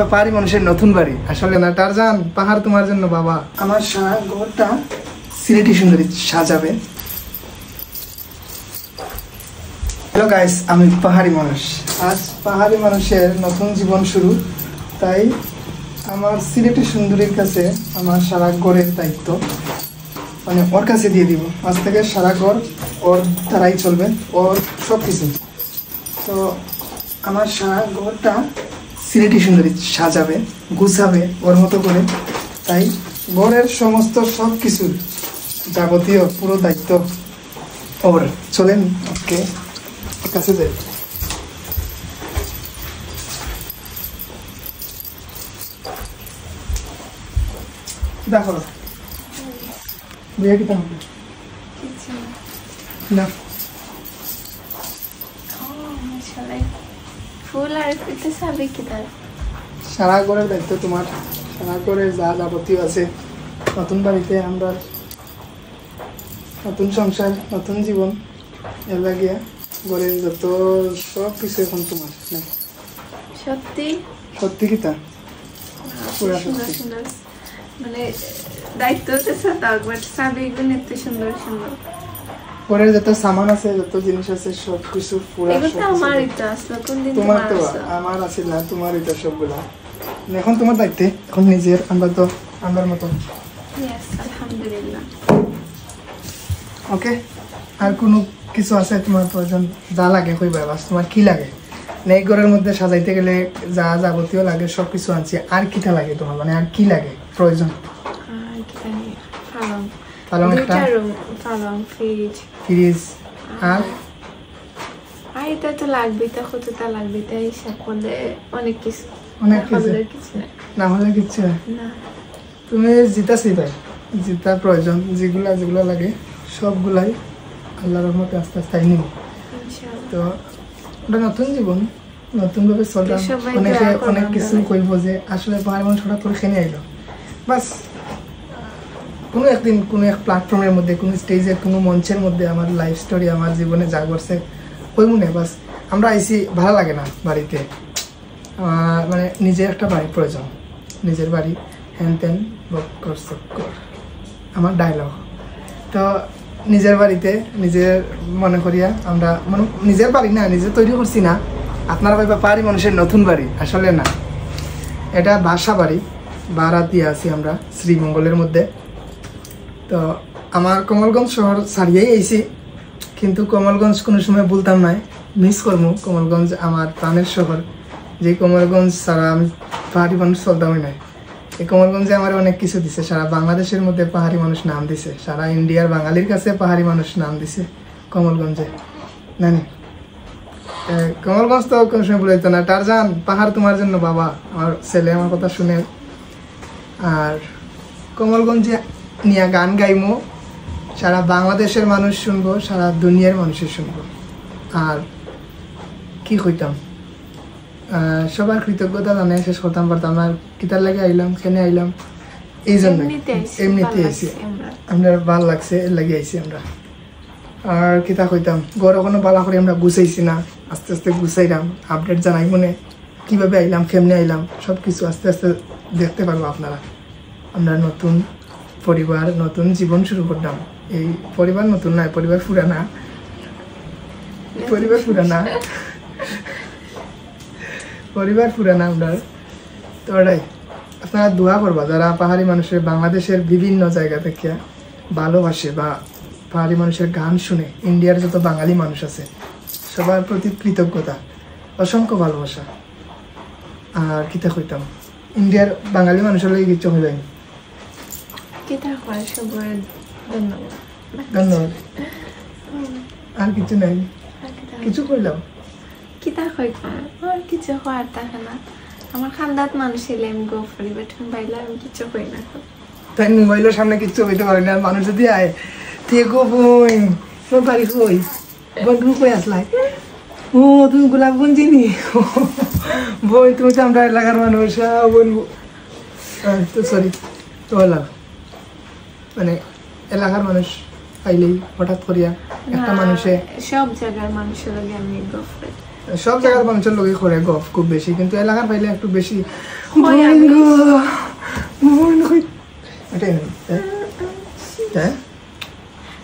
পাহাড়ি মানুষের নতুন বাড়ি আসলে না টারজান পাহাড় তোমার জন্য বাবা আমার সারা ঘরটা সিলেটি সুন্দরী সাজাবে। হ্যালো গাইস, আমি পাহাড়ি মানুষ। আজ পাহাড়ি মানুষের নতুন জীবন শুরু, তাই আমার সিলেটি সুন্দরীর কাছে আমার সারা ঘরের দায়িত্ব মানে ওর কাছে দিয়ে দিব। আজ থেকে সারা ঘর ওর দ্বারাই চলবে, ওর সব কিছু। তো আমার সারা ঘরটা সিলেটি সুন্দরী সাজাবে, গুছাবে ওর মতো করে। তাই ঘরের সমস্ত সব কিছু যাবতীয় পুরো দায়িত্ব ওর। চলেন ওকে কাছে যাই। দেখো বিয়ে কি তেমন না সারা ঘরের দায়িত্ব তোমার। সারা ঘরের যা যাবতীয় আছে, নতুন বাড়িতে আমরা নতুন সংসার, নতুন জীবন, এর লাগিয়া ঘরের যত সব কিছু এখন তোমার। সত্যি সত্যি কি তা পুরা সত্যি। মানে দায়িত্ব সুন্দর সুন্দর ঘরের যত সামান আছে, যত জিনিস আছে, সব কিছু পুরা তোমার। তো আমার আছে না, তোমার এটা সবগুলা এখন তোমার দায়িত্বে। এখন নিজের আমরা তো আমার মতো। আলহামদুলিল্লাহ। ওকে, আর কোনো কিছু আছে তোমার প্রয়োজন? যা লাগে কইবা, বাস তোমার কি লাগে? এই ঘরের মধ্যে সাজাইতে গেলে যা যাবতীয় লাগে সব কিছু আনছি। আর কিটা লাগে তোমার, মানে আর কি লাগে প্রয়োজন? পালং একটা, ফ্রিজ, আর এটা তো লাগবে, তা কতটা লাগবে তাই হিসাব করলে অনেক কিছু। অনেক কিছু না হলে কিচ্ছু না। তুমি জিতা সিপাই, জিতা প্রয়োজন যেগুলা যেগুলা লাগে সবগুলাই আল্লাহর রহমতে আস্তে আস্তে নিব। তো ওটা নতুন জীবন, নতুন ভাবে চললাম। অনেকে অনেক কিছু কইব যে আসলে পাহাড়ি মানুষ হঠাৎ করে খেয়ে আইলো। বাস কোনো একদিন কোনো এক প্ল্যাটফর্মের মধ্যে, কোনো স্টেজে, কোনো মঞ্চের মধ্যে আমার লাইফ স্টোরি, আমার জীবনে যা করছে ওই মনে। বাস আমরা আইসি, ভালো লাগে না বাড়িতে। মানে নিজের একটা বাড়ি প্রয়োজন, নিজের বাড়ি হ্যান ত্যান বক্কর চক্কর আমার ডায়লগ। তো নিজের বাড়িতে নিজের মনে করিয়া আমরা, মানে নিজের বাড়ি না, নিজে তৈরি করছি না। আপনারা ভাইবা পাহাড়ি মানুষের নতুন বাড়ি, আসলে না, এটা বাসা বাড়ি, ভাড়া দিয়ে আছি আমরা শ্রীমঙ্গলের মধ্যে। তো আমার কমলগঞ্জ শহর ছাড়িয়েই আইছি, কিন্তু কমলগঞ্জ কোনো সময় বলতাম না, মিস করবো। কমলগঞ্জ আমার প্রাণের শহর, যে কমলগঞ্জ ছাড়া আমি পাহাড়ি মানুষ চলতামই নাই। এই কমলগঞ্জে আমার অনেক কিছু দিছে। সারা বাংলাদেশের মধ্যে পাহাড়ি মানুষ নাম দিছে, সারা ইন্ডিয়ার বাঙালির কাছে পাহাড়ি মানুষ নাম দিছে কমলগঞ্জে। নানি কমলগঞ্জ তো কোনো সময় বলে দিত না, টারজান পাহাড় তোমার জন্য বাবা। আমার ছেলে আমার কথা শুনে। আর কমলগঞ্জে নিয়ে গান গাইমো, সারা বাংলাদেশের মানুষ শুনবো, সারা দুনিয়ার মানুষের শুনবো। আর কি কইতাম, সবার কৃতজ্ঞতা জানাই শেষ করতাম পারতাম না। কিতার লাগে আইলাম, কেনে আইলাম, এই জন্য এমনিতে আইসি। আমরা ভাল লাগছে, এর লাগে আইসি আমরা। আর কিতা কইতাম, ঘর ওখানে বালা করে আমরা গুছাইছি না, আস্তে আস্তে গুছাইলাম। আপডেট জানাই মনে কিভাবে আইলাম, কেমনে আইলাম, সব কিছু আস্তে আস্তে দেখতে পারবো আপনারা। আমরা নতুন পরিবার, নতুন জীবন শুরু করলাম। এই পরিবার নতুন নয়, পরিবার পুরানা, পরিবার পুরানা, পরিবার পুরানা আমরা। তো ওটাই আপনারা দোয়া করবা, যারা পাহাড়ি মানুষের বাংলাদেশের বিভিন্ন জায়গা থেকে ভালোবাসে বা পাহাড়ি মানুষের গান শুনে, ইন্ডিয়ার যত বাঙালি মানুষ আছে সবার প্রতি কৃতজ্ঞতা, অসংখ্য ভালোবাসা। আর কিতা কইতাম, ইন্ডিয়ার বাঙালি মানুষের লাগে কিছু হয়ে যায়। ধন্যবাদ। আর কিছু নাই, কিছু কইলাম কিতা কিছু হওয়ার থাকে না। আমার খান্দাত মানুষ এলে আমি গো করি, বাট বাইলে আমি কিছু কই না। তাই মোবাইলের সামনে কিচ্ছু হইতে পারে না। মানুষ যদি আয় তুই গো বই তোর বাড়ি কই, বন্ধু কই আসলাই, ও তুমি গোলাপগঞ্জ চিনি, বই তুমি তো আমরা এলাকার মানুষ বলবো। তো সরি, তো মানে এলাকার মানুষ পাইলেই হঠাৎ করিয়া একটা মানুষে সব জায়গার মানুষের লাগে আমি গো সব জায়গার মানুষের লোকে করে গপ খুব বেশি, কিন্তু এলাকার পাইলে একটু বেশি এটাই নেই। হ্যাঁ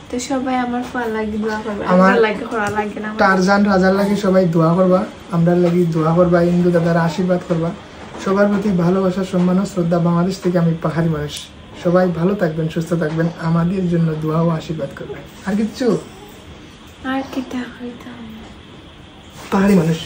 তো সবাই আমার ফল লাগে দোয়া করবে, আমার আমার লাগে করা লাগে না। টারজান রাজার লাগি সবাই দোয়া করবা, আমরা লাগি দোয়া করবা, হিন্দু দাদারা আশীর্বাদ করবা। সবার প্রতি ভালোবাসা, সম্মান ও শ্রদ্ধা। বাংলাদেশ থেকে আমি পাহাড়ি মানুষ, সবাই ভালো থাকবেন, সুস্থ থাকবেন, আমাদের জন্য দোয়া ও আশীর্বাদ করবেন। আর কিচ্ছু আর কি তা হইতাম পাহাড়ি মানুষ।